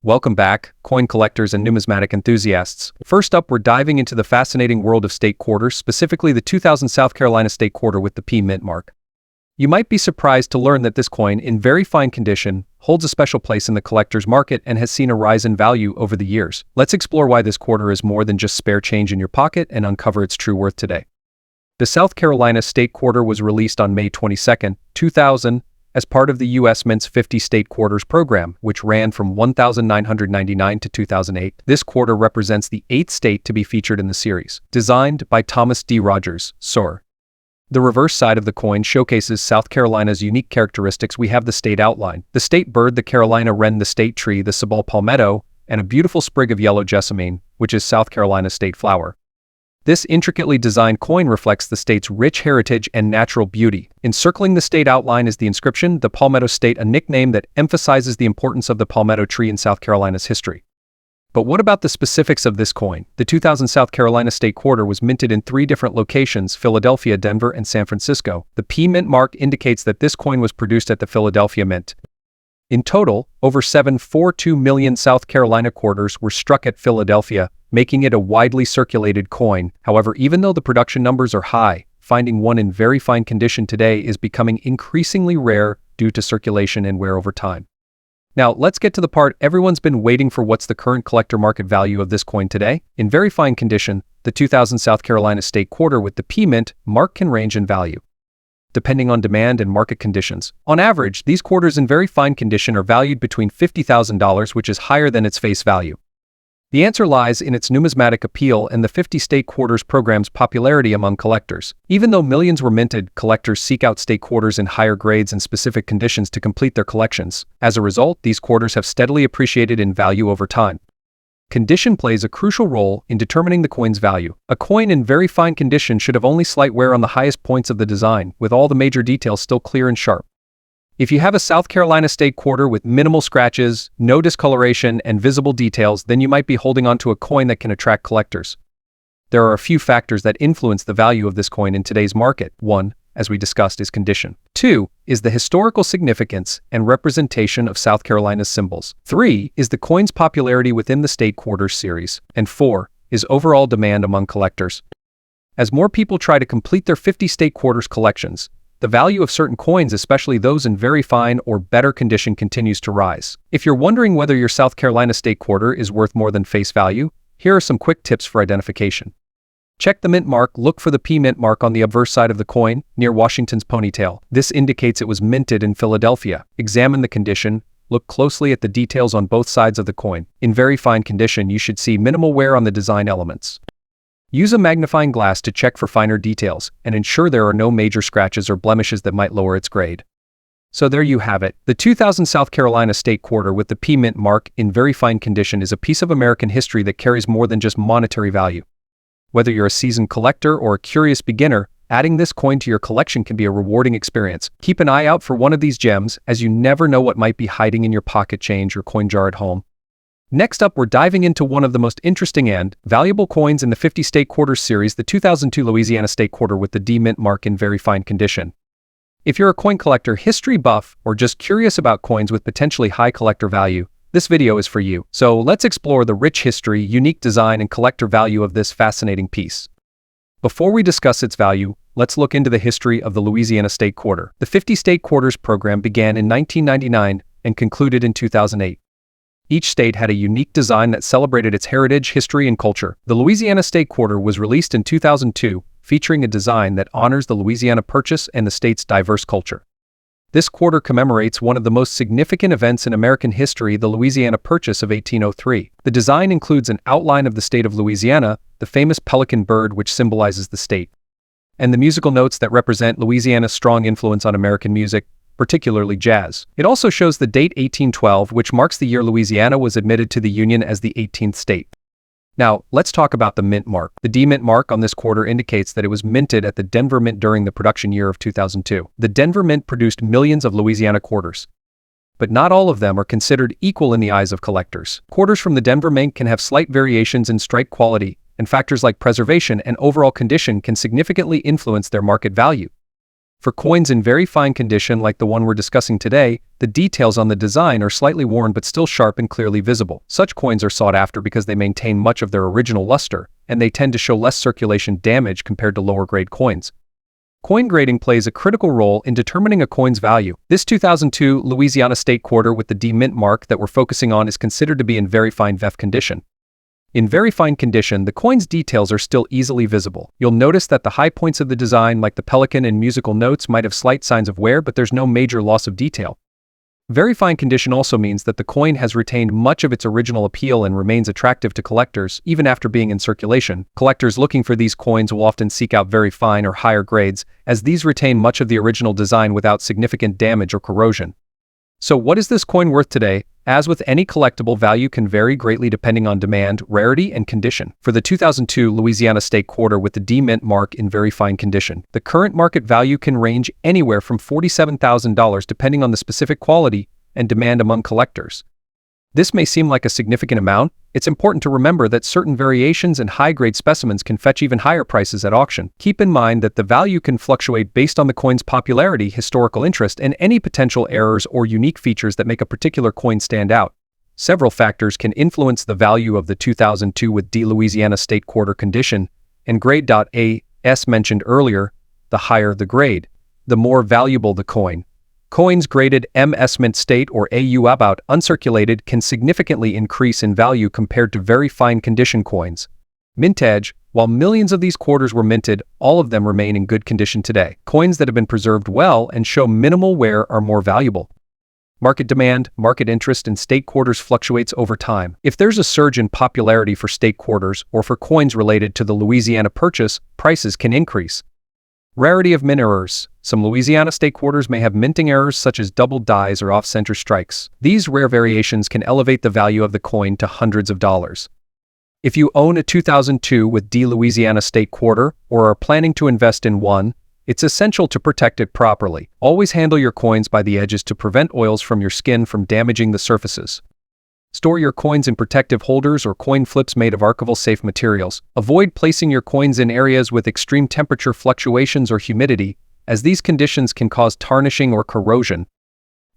Welcome back, coin collectors and numismatic enthusiasts. First up, we're diving into the fascinating world of state quarters, specifically the 2000 South Carolina state quarter with the P mint mark. You might be surprised to learn that this coin, in very fine condition, holds a special place in the collector's market and has seen a rise in value over the years. Let's explore why this quarter is more than just spare change in your pocket and uncover its true worth today. The South Carolina state quarter was released on May 22, 2000, as part of the U.S. Mint's 50 State Quarters program, which ran from 1999 to 2008. This quarter represents the 8th state to be featured in the series. Designed by Thomas D. Rogers, Sr. The reverse side of the coin showcases South Carolina's unique characteristics. We have the state outline, the state bird, the Carolina wren, the state tree, the sabal palmetto, and a beautiful sprig of yellow jessamine, which is South Carolina's state flower. This intricately designed coin reflects the state's rich heritage and natural beauty. Encircling the state outline is the inscription, "The Palmetto State," a nickname that emphasizes the importance of the palmetto tree in South Carolina's history. But what about the specifics of this coin? The 2000 South Carolina state quarter was minted in 3 different locations: Philadelphia, Denver, and San Francisco. The P mint mark indicates that this coin was produced at the Philadelphia Mint. In total, over 7.42 million South Carolina quarters were struck at Philadelphia, making it a widely circulated coin. However, even though the production numbers are high, finding one in very fine condition today is becoming increasingly rare due to circulation and wear over time. Now, let's get to the part everyone's been waiting for. What's the current collector market value of this coin today? In very fine condition, the 2000 South Carolina state quarter with the P mint mark can range in value, depending on demand and market conditions. On average, these quarters in very fine condition are valued between $50,000, which is higher than its face value. The answer lies in its numismatic appeal and the 50 State Quarters program's popularity among collectors. Even though millions were minted, collectors seek out state quarters in higher grades and specific conditions to complete their collections. As a result, these quarters have steadily appreciated in value over time. Condition plays a crucial role in determining the coin's value. A coin in very fine condition should have only slight wear on the highest points of the design, with all the major details still clear and sharp. If you have a South Carolina state quarter with minimal scratches, no discoloration, and visible details, then you might be holding on to a coin that can attract collectors. There are a few factors that influence the value of this coin in today's market. 1, as we discussed, is condition. 2, is the historical significance and representation of South Carolina's symbols. 3, is the coin's popularity within the state quarters series. And 4, is overall demand among collectors. As more people try to complete their 50 state quarters collections, the value of certain coins, especially those in very fine or better condition, continues to rise. If you're wondering whether your South Carolina state quarter is worth more than face value, here are some quick tips for identification. Check the mint mark. Look for the P mint mark on the obverse side of the coin, near Washington's ponytail. This indicates it was minted in Philadelphia. Examine the condition. Look closely at the details on both sides of the coin. In very fine condition, you should see minimal wear on the design elements. Use a magnifying glass to check for finer details and ensure there are no major scratches or blemishes that might lower its grade. So there you have it. The 2000 South Carolina state quarter with the P mint mark in very fine condition is a piece of American history that carries more than just monetary value. Whether you're a seasoned collector or a curious beginner, adding this coin to your collection can be a rewarding experience. Keep an eye out for one of these gems, as you never know what might be hiding in your pocket change or coin jar at home. Next up, we're diving into one of the most interesting and valuable coins in the 50 State Quarters series, the 2002 Louisiana State Quarter with the D mint mark in very fine condition. If you're a coin collector, history buff, or just curious about coins with potentially high collector value, this video is for you. So let's explore the rich history, unique design, and collector value of this fascinating piece. Before we discuss its value, let's look into the history of the Louisiana State Quarter. The 50 State Quarters program began in 1999 and concluded in 2008. Each state had a unique design that celebrated its heritage, history, and culture. The Louisiana State Quarter was released in 2002, featuring a design that honors the Louisiana Purchase and the state's diverse culture. This quarter commemorates one of the most significant events in American history, the Louisiana Purchase of 1803. The design includes an outline of the state of Louisiana, the famous pelican bird which symbolizes the state, and the musical notes that represent Louisiana's strong influence on American music, particularly jazz. It also shows the date 1812, which marks the year Louisiana was admitted to the Union as the 18th state. Now, let's talk about the mint mark. The D mint mark on this quarter indicates that it was minted at the Denver Mint during the production year of 2002. The Denver Mint produced millions of Louisiana quarters, but not all of them are considered equal in the eyes of collectors. Quarters from the Denver Mint can have slight variations in strike quality, and factors like preservation and overall condition can significantly influence their market value. For coins in very fine condition like the one we're discussing today, the details on the design are slightly worn but still sharp and clearly visible. Such coins are sought after because they maintain much of their original luster, and they tend to show less circulation damage compared to lower-grade coins. Coin grading plays a critical role in determining a coin's value. This 2002 Louisiana State Quarter with the D mint mark that we're focusing on is considered to be in very fine VEF condition. In very fine condition, the coin's details are still easily visible. You'll notice that the high points of the design, like the pelican and musical notes, might have slight signs of wear, but there's no major loss of detail. Very fine condition also means that the coin has retained much of its original appeal and remains attractive to collectors, even after being in circulation. Collectors looking for these coins will often seek out very fine or higher grades, as these retain much of the original design without significant damage or corrosion. So what is this coin worth today? As with any collectible, value can vary greatly depending on demand, rarity, and condition. For the 2002 Louisiana State Quarter with the D mint mark in very fine condition, the current market value can range anywhere from $47,000 depending on the specific quality and demand among collectors. This may seem like a significant amount. It's important to remember that certain variations and high-grade specimens can fetch even higher prices at auction. Keep in mind that the value can fluctuate based on the coin's popularity, historical interest, and any potential errors or unique features that make a particular coin stand out. Several factors can influence the value of the 2002 with D Louisiana State Quarter condition and grade. As mentioned earlier, the higher the grade, the more valuable the coin. Coins graded MS mint state or AU about uncirculated can significantly increase in value compared to very fine condition coins. Mintage, while millions of these quarters were minted, all of them remain in good condition today. Coins that have been preserved well and show minimal wear are more valuable. Market demand, market interest in state quarters fluctuates over time. If there's a surge in popularity for state quarters or for coins related to the Louisiana Purchase, prices can increase. Rarity of mint errors. Some Louisiana state quarters may have minting errors such as double dies or off-center strikes. These rare variations can elevate the value of the coin to hundreds of dollars. If you own a 2002 with D Louisiana State Quarter or are planning to invest in one, it's essential to protect it properly. Always handle your coins by the edges to prevent oils from your skin from damaging the surfaces. Store your coins in protective holders or coin flips made of archival-safe materials. Avoid placing your coins in areas with extreme temperature fluctuations or humidity, as these conditions can cause tarnishing or corrosion.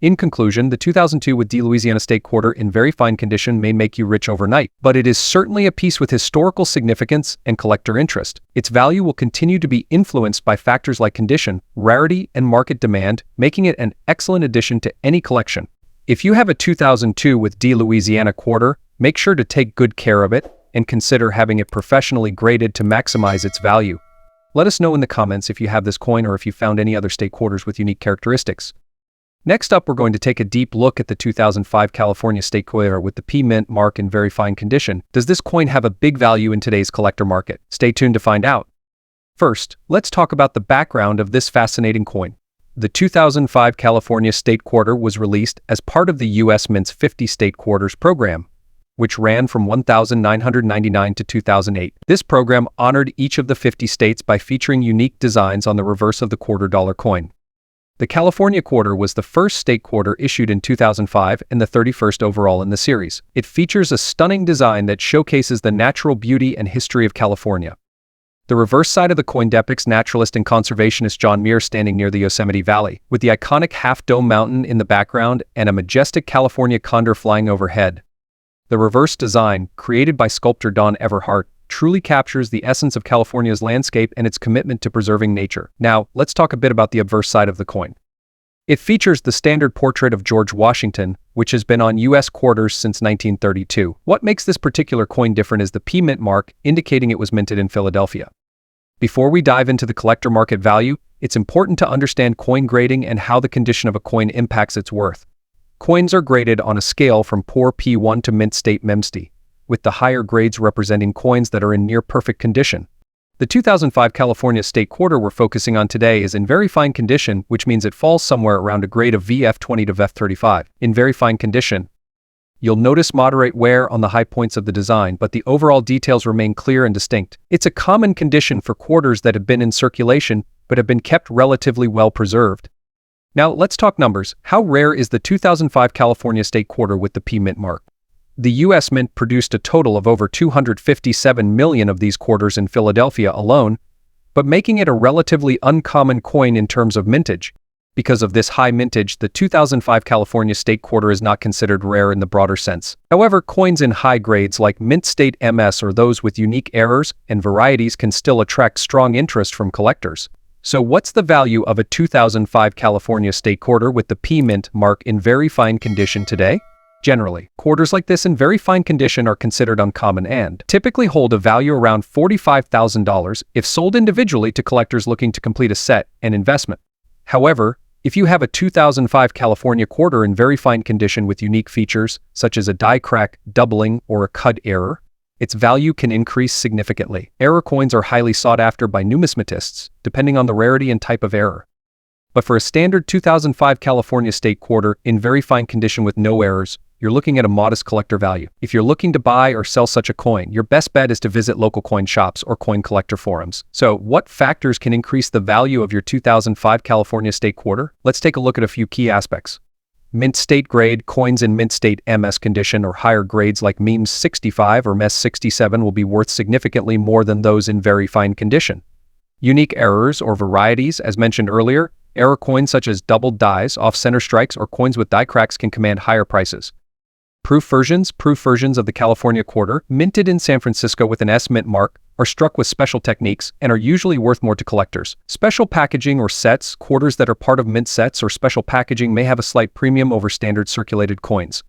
In conclusion, the 2002 with D Louisiana State Quarter in very fine condition may make you rich overnight, but it is certainly a piece with historical significance and collector interest. Its value will continue to be influenced by factors like condition, rarity, and market demand, making it an excellent addition to any collection. If you have a 2002 with D Louisiana Quarter, make sure to take good care of it and consider having it professionally graded to maximize its value. Let us know in the comments if you have this coin or if you found any other state quarters with unique characteristics. Next up, we're going to take a deep look at the 2005 California State Quarter with the P mint mark in very fine condition. Does this coin have a big value in today's collector market? Stay tuned to find out. First, let's talk about the background of this fascinating coin. The 2005 California State Quarter was released as part of the U.S. Mint's 50 State Quarters program, which ran from 1999 to 2008. This program honored each of the 50 states by featuring unique designs on the reverse of the $quarter coin. The California Quarter was the first state quarter issued in 2005 and the 31st overall in the series. It features a stunning design that showcases the natural beauty and history of California. The reverse side of the coin depicts naturalist and conservationist John Muir standing near the Yosemite Valley, with the iconic half-dome mountain in the background and a majestic California condor flying overhead. The reverse design, created by sculptor Don Everhart, truly captures the essence of California's landscape and its commitment to preserving nature. Now, let's talk a bit about the obverse side of the coin. It features the standard portrait of George Washington, which has been on U.S. quarters since 1932. What makes this particular coin different is the P mint mark, indicating it was minted in Philadelphia. Before we dive into the collector market value, it's important to understand coin grading and how the condition of a coin impacts its worth. Coins are graded on a scale from poor P1 to mint state MEMST, with the higher grades representing coins that are in near-perfect condition. The 2005 California State Quarter we're focusing on today is in very fine condition, which means it falls somewhere around a grade of VF20 to VF35. In very fine condition, you'll notice moderate wear on the high points of the design, but the overall details remain clear and distinct. It's a common condition for quarters that have been in circulation, but have been kept relatively well preserved. Now, let's talk numbers. How rare is the 2005 California State Quarter with the P mint mark? The U.S. Mint produced a total of over 257 million of these quarters in Philadelphia alone, but making it a relatively uncommon coin in terms of mintage. Because of this high mintage, the 2005 California State Quarter is not considered rare in the broader sense. However, coins in high grades like Mint State MS or those with unique errors and varieties can still attract strong interest from collectors. So what's the value of a 2005 California State Quarter with the P Mint mark in very fine condition today? Generally, quarters like this in very fine condition are considered uncommon and typically hold a value around $45,000 if sold individually to collectors looking to complete a set and investment. However, if you have a 2005 California quarter in very fine condition with unique features, such as a die crack, doubling, or a cut error, its value can increase significantly. Error coins are highly sought after by numismatists, depending on the rarity and type of error. But for a standard 2005 California State Quarter in very fine condition with no errors, you're looking at a modest collector value. If you're looking to buy or sell such a coin, your best bet is to visit local coin shops or coin collector forums. So, what factors can increase the value of your 2005 California State Quarter? Let's take a look at a few key aspects. Mint State grade coins in Mint State MS condition or higher grades like MEMS 65 or MES 67 will be worth significantly more than those in very fine condition. Unique errors or varieties, as mentioned earlier, error coins such as doubled dies, off-center strikes, or coins with die cracks can command higher prices. Proof versions of the California Quarter, minted in San Francisco with an S Mint mark, are struck with special techniques and are usually worth more to collectors. Special packaging or sets, quarters that are part of mint sets or special packaging may have a slight premium over standard circulated coins.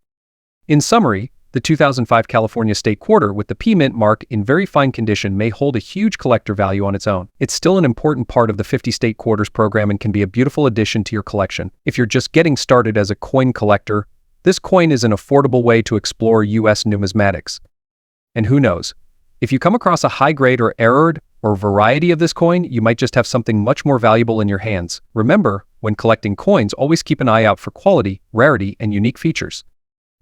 In summary, the 2005 California State Quarter with the P Mint mark in very fine condition may hold a huge collector value on its own. It's still an important part of the 50 State Quarters program and can be a beautiful addition to your collection. If you're just getting started as a coin collector, this coin is an affordable way to explore U.S. numismatics. And who knows, if you come across a high grade or errored or variety of this coin, you might just have something much more valuable in your hands. Remember, when collecting coins, always keep an eye out for quality, rarity, and unique features.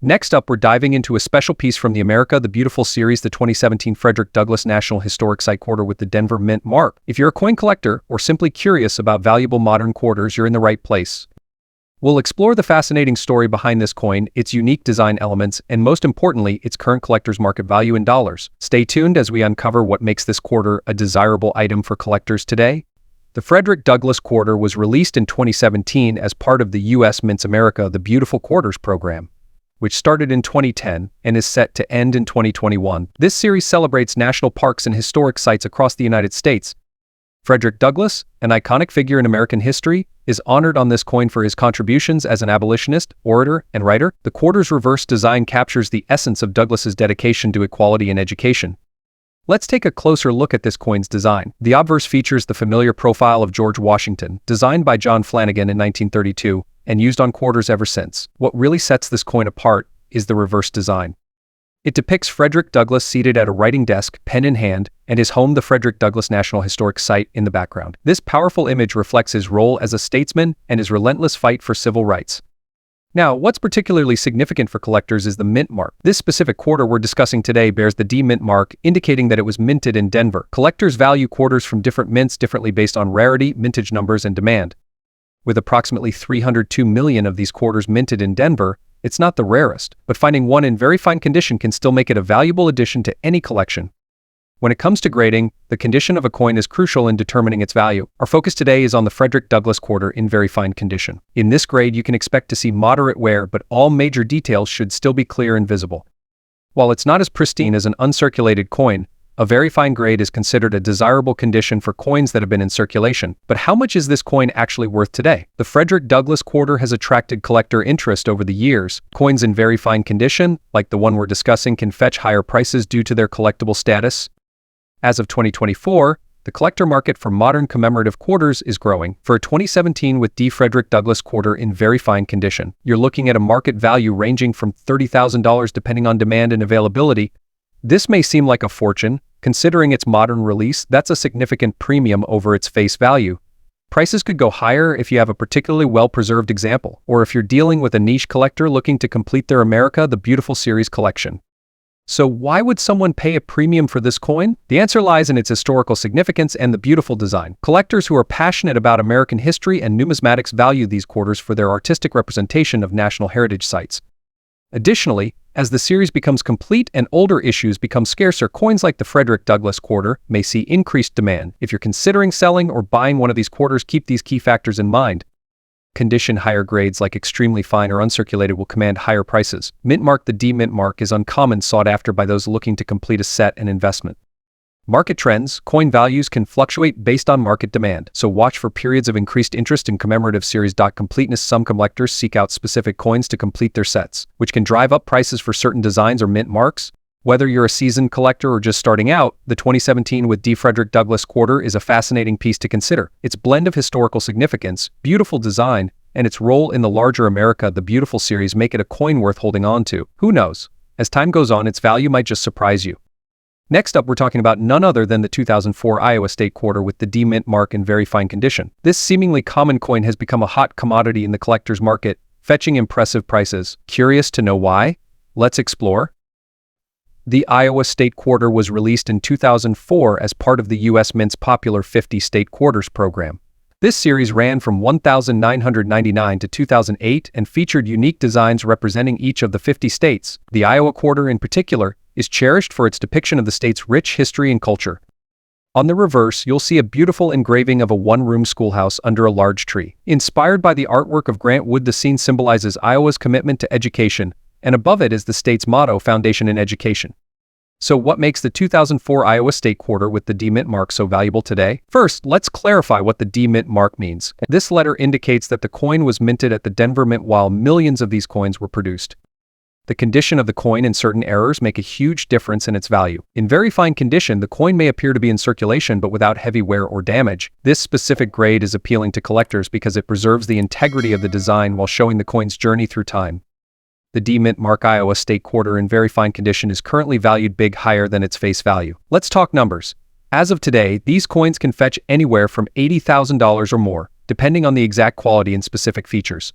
Next up, we're diving into a special piece from the America the Beautiful series, the 2017 Frederick Douglass National Historic Site Quarter with the Denver Mint mark. If you're a coin collector or simply curious about valuable modern quarters, you're in the right place. We'll explore the fascinating story behind this coin, its unique design elements, and most importantly, its current collector's market value in dollars. Stay tuned as we uncover what makes this quarter a desirable item for collectors today. The Frederick Douglass Quarter was released in 2017 as part of the U.S. Mint's America the Beautiful Quarters program, which started in 2010 and is set to end in 2021. This series celebrates national parks and historic sites across the United States. Frederick Douglass, an iconic figure in American history, is honored on this coin for his contributions as an abolitionist, orator, and writer. The quarter's reverse design captures the essence of Douglass's dedication to equality and education. Let's take a closer look at this coin's design. The obverse features the familiar profile of George Washington, designed by John Flanagan in 1932, and used on quarters ever since. What really sets this coin apart is the reverse design. It depicts Frederick Douglass seated at a writing desk, pen in hand, and his home, the Frederick Douglass National Historic Site, in the background. This powerful image reflects his role as a statesman and his relentless fight for civil rights. Now, what's particularly significant for collectors is the mint mark. This specific quarter we're discussing today bears the D Mint mark, indicating that it was minted in Denver. Collectors value quarters from different mints differently based on rarity, mintage numbers, and demand. With approximately 302 million of these quarters minted in Denver, it's not the rarest, but finding one in very fine condition can still make it a valuable addition to any collection. When it comes to grading, the condition of a coin is crucial in determining its value. Our focus today is on the Frederick Douglass Quarter in very fine condition. In this grade, you can expect to see moderate wear, but all major details should still be clear and visible. While it's not as pristine as an uncirculated coin, a very fine grade is considered a desirable condition for coins that have been in circulation. But how much is this coin actually worth today? The Frederick Douglass Quarter has attracted collector interest over the years. Coins in very fine condition, like the one we're discussing, can fetch higher prices due to their collectible status. As of 2024, the collector market for modern commemorative quarters is growing. For a 2017 with D Frederick Douglass Quarter in very fine condition, you're looking at a market value ranging from $30,000 depending on demand and availability. This may seem like a fortune. Considering its modern release, that's a significant premium over its face value. Prices could go higher if you have a particularly well-preserved example, or if you're dealing with a niche collector looking to complete their America the Beautiful series collection. So why would someone pay a premium for this coin? The answer lies in its historical significance and the beautiful design. Collectors who are passionate about American history and numismatics value these quarters for their artistic representation of national heritage sites. Additionally, as the series becomes complete and older issues become scarcer, coins like the Frederick Douglass quarter may see increased demand. If you're considering selling or buying one of these quarters, keep these key factors in mind. Condition: higher grades like extremely fine or uncirculated will command higher prices. Mint mark: the D mint mark is uncommon, sought after by those looking to complete a set and investment. Market trends: coin values can fluctuate based on market demand, so watch for periods of increased interest in commemorative series. Completeness: some collectors seek out specific coins to complete their sets, which can drive up prices for certain designs or mint marks. Whether you're a seasoned collector or just starting out, the 2017 with D Frederick Douglass quarter is a fascinating piece to consider. Its blend of historical significance, beautiful design, and its role in the larger America the Beautiful series make it a coin worth holding on to. Who knows? As time goes on, its value might just surprise you. Next up, we're talking about none other than the 2004 Iowa State quarter with the D mint mark in very fine condition. This seemingly common coin has become a hot commodity in the collector's market, fetching impressive prices. Curious to know why? Let's explore. The Iowa State quarter was released in 2004 as part of the U.S. Mint's popular 50 State Quarters program. This series ran from 1999 to 2008 and featured unique designs representing each of the 50 states. The Iowa quarter in particular is cherished for its depiction of the state's rich history and culture. On the reverse, you'll see a beautiful engraving of a one-room schoolhouse under a large tree. Inspired by the artwork of Grant Wood, the scene symbolizes Iowa's commitment to education, and above it is the state's motto, Foundation in Education. So what makes the 2004 Iowa State quarter with the D mint mark so valuable today? First, let's clarify what the D mint mark means. This letter indicates that the coin was minted at the Denver Mint while millions of these coins were produced. The condition of the coin and certain errors make a huge difference in its value. In very fine condition, the coin may appear to be in circulation but without heavy wear or damage. This specific grade is appealing to collectors because it preserves the integrity of the design while showing the coin's journey through time. The D mint mark Iowa State quarter in very fine condition is currently valued big higher than its face value. Let's talk numbers. As of today, these coins can fetch anywhere from $80,000 or more, depending on the exact quality and specific features.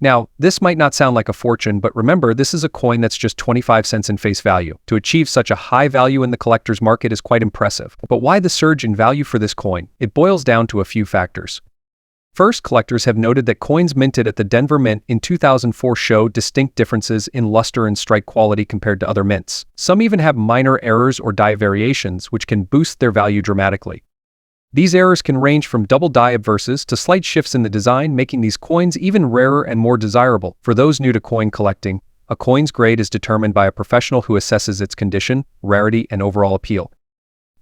Now, this might not sound like a fortune, but remember, this is a coin that's just 25 cents in face value. To achieve such a high value in the collector's market is quite impressive. But why the surge in value for this coin? It boils down to a few factors. First, collectors have noted that coins minted at the Denver Mint in 2004 show distinct differences in luster and strike quality compared to other mints. Some even have minor errors or die variations, which can boost their value dramatically. These errors can range from double die obverses to slight shifts in the design, making these coins even rarer and more desirable. For those new to coin collecting, a coin's grade is determined by a professional who assesses its condition, rarity, and overall appeal.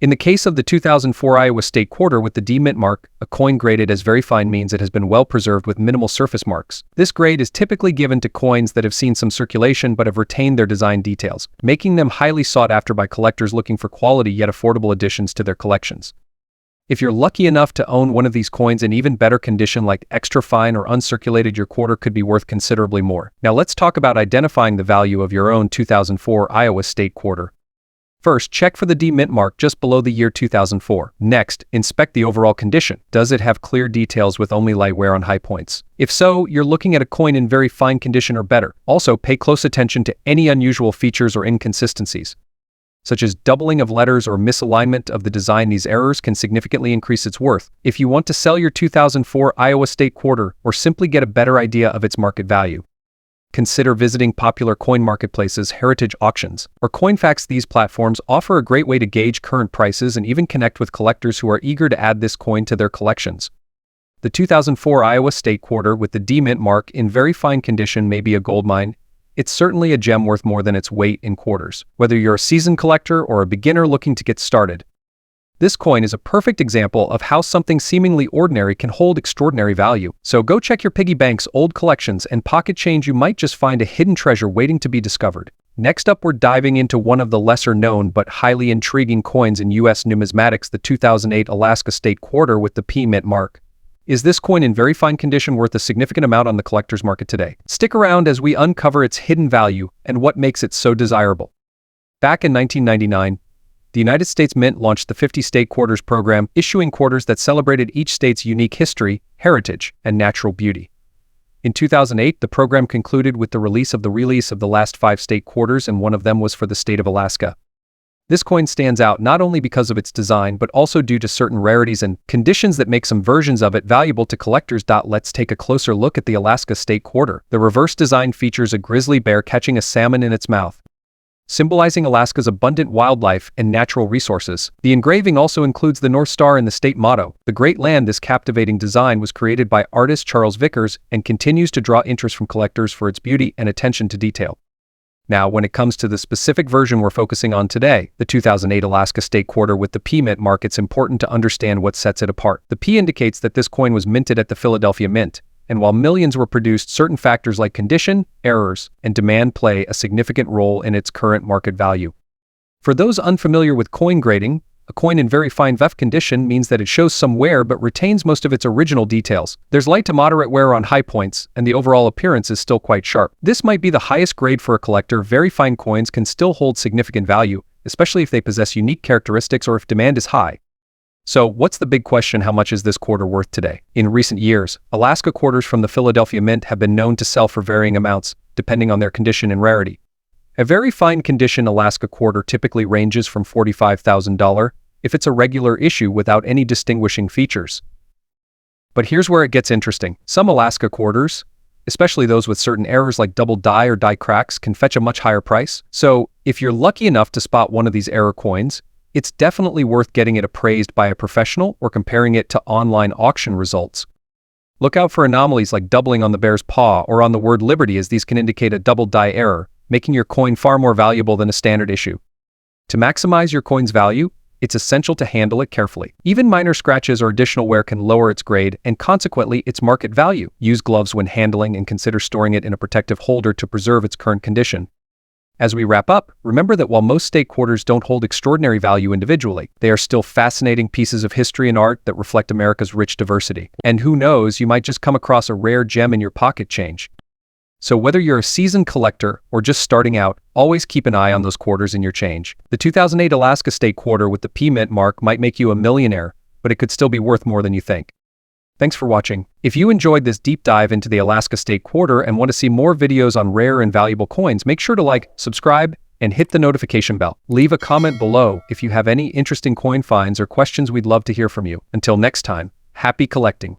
In the case of the 2004 Iowa State quarter with the D mint mark, a coin graded as very fine means it has been well preserved with minimal surface marks. This grade is typically given to coins that have seen some circulation but have retained their design details, making them highly sought after by collectors looking for quality yet affordable additions to their collections. If you're lucky enough to own one of these coins in even better condition like extra fine or uncirculated, your quarter could be worth considerably more. Now let's talk about identifying the value of your own 2004 Iowa State quarter. First, check for the D mint mark just below the year 2004. Next, inspect the overall condition. Does it have clear details with only light wear on high points? If so, you're looking at a coin in very fine condition or better. Also, pay close attention to any unusual features or inconsistencies, such as doubling of letters or misalignment of the design. These errors can significantly increase its worth. If you want to sell your 2004 Iowa State quarter or simply get a better idea of its market value, consider visiting popular coin marketplaces, heritage auctions, or CoinFacts. These platforms offer a great way to gauge current prices and even connect with collectors who are eager to add this coin to their collections. The 2004 Iowa State quarter with the D mint mark in very fine condition may be a goldmine. It's certainly a gem worth more than its weight in quarters. Whether you're a seasoned collector or a beginner looking to get started, this coin is a perfect example of how something seemingly ordinary can hold extraordinary value. So go check your piggy bank's old collections and pocket change. You might just find a hidden treasure waiting to be discovered. Next up, we're diving into one of the lesser known but highly intriguing coins in U.S. numismatics, the 2008 Alaska State quarter with the P mint mark. Is this coin in very fine condition worth a significant amount on the collector's market today? Stick around as we uncover its hidden value and what makes it so desirable. Back in 1999, the United States Mint launched the 50 State Quarters program, issuing quarters that celebrated each state's unique history, heritage, and natural beauty. In 2008, the program concluded with the release of the last 5 state quarters, and one of them was for the state of Alaska. This coin stands out not only because of its design but also due to certain rarities and conditions that make some versions of it valuable to collectors. Let's take a closer look at the Alaska State Quarter. The reverse design features a grizzly bear catching a salmon in its mouth, symbolizing Alaska's abundant wildlife and natural resources. The engraving also includes the North Star and the state motto, "The Great Land." This captivating design was created by artist Charles Vickers and continues to draw interest from collectors for its beauty and attention to detail. Now, when it comes to the specific version we're focusing on today, the 2008 Alaska State Quarter with the P mint mark, it's important to understand what sets it apart. The P indicates that this coin was minted at the Philadelphia Mint, and while millions were produced, certain factors like condition, errors, and demand play a significant role in its current market value. For those unfamiliar with coin grading, a coin in very fine VEF condition means that it shows some wear but retains most of its original details. There's light to moderate wear on high points, and the overall appearance is still quite sharp. This might be the highest grade for a collector. Very fine coins can still hold significant value, especially if they possess unique characteristics or if demand is high. So, what's the big question? How much is this quarter worth today? In recent years, Alaska quarters from the Philadelphia Mint have been known to sell for varying amounts, depending on their condition and rarity. A very fine condition Alaska quarter typically ranges from $45,000 if it's a regular issue without any distinguishing features. But here's where it gets interesting. Some Alaska quarters, especially those with certain errors like double die or die cracks, can fetch a much higher price. So, if you're lucky enough to spot one of these error coins, it's definitely worth getting it appraised by a professional or comparing it to online auction results. Look out for anomalies like doubling on the bear's paw or on the word Liberty, as these can indicate a double die error, making your coin far more valuable than a standard issue. To maximize your coin's value, it's essential to handle it carefully. Even minor scratches or additional wear can lower its grade and consequently its market value. Use gloves when handling and consider storing it in a protective holder to preserve its current condition. As we wrap up, remember that while most state quarters don't hold extraordinary value individually, they are still fascinating pieces of history and art that reflect America's rich diversity. And who knows, you might just come across a rare gem in your pocket change. So whether you're a seasoned collector or just starting out, always keep an eye on those quarters in your change. The 2008 Alaska State Quarter with the P mint mark might make you a millionaire, but it could still be worth more than you think. Thanks for watching. If you enjoyed this deep dive into the Alaska State Quarter and want to see more videos on rare and valuable coins, make sure to like, subscribe, and hit the notification bell. Leave a comment below if you have any interesting coin finds or questions. We'd love to hear from you. Until next time, happy collecting.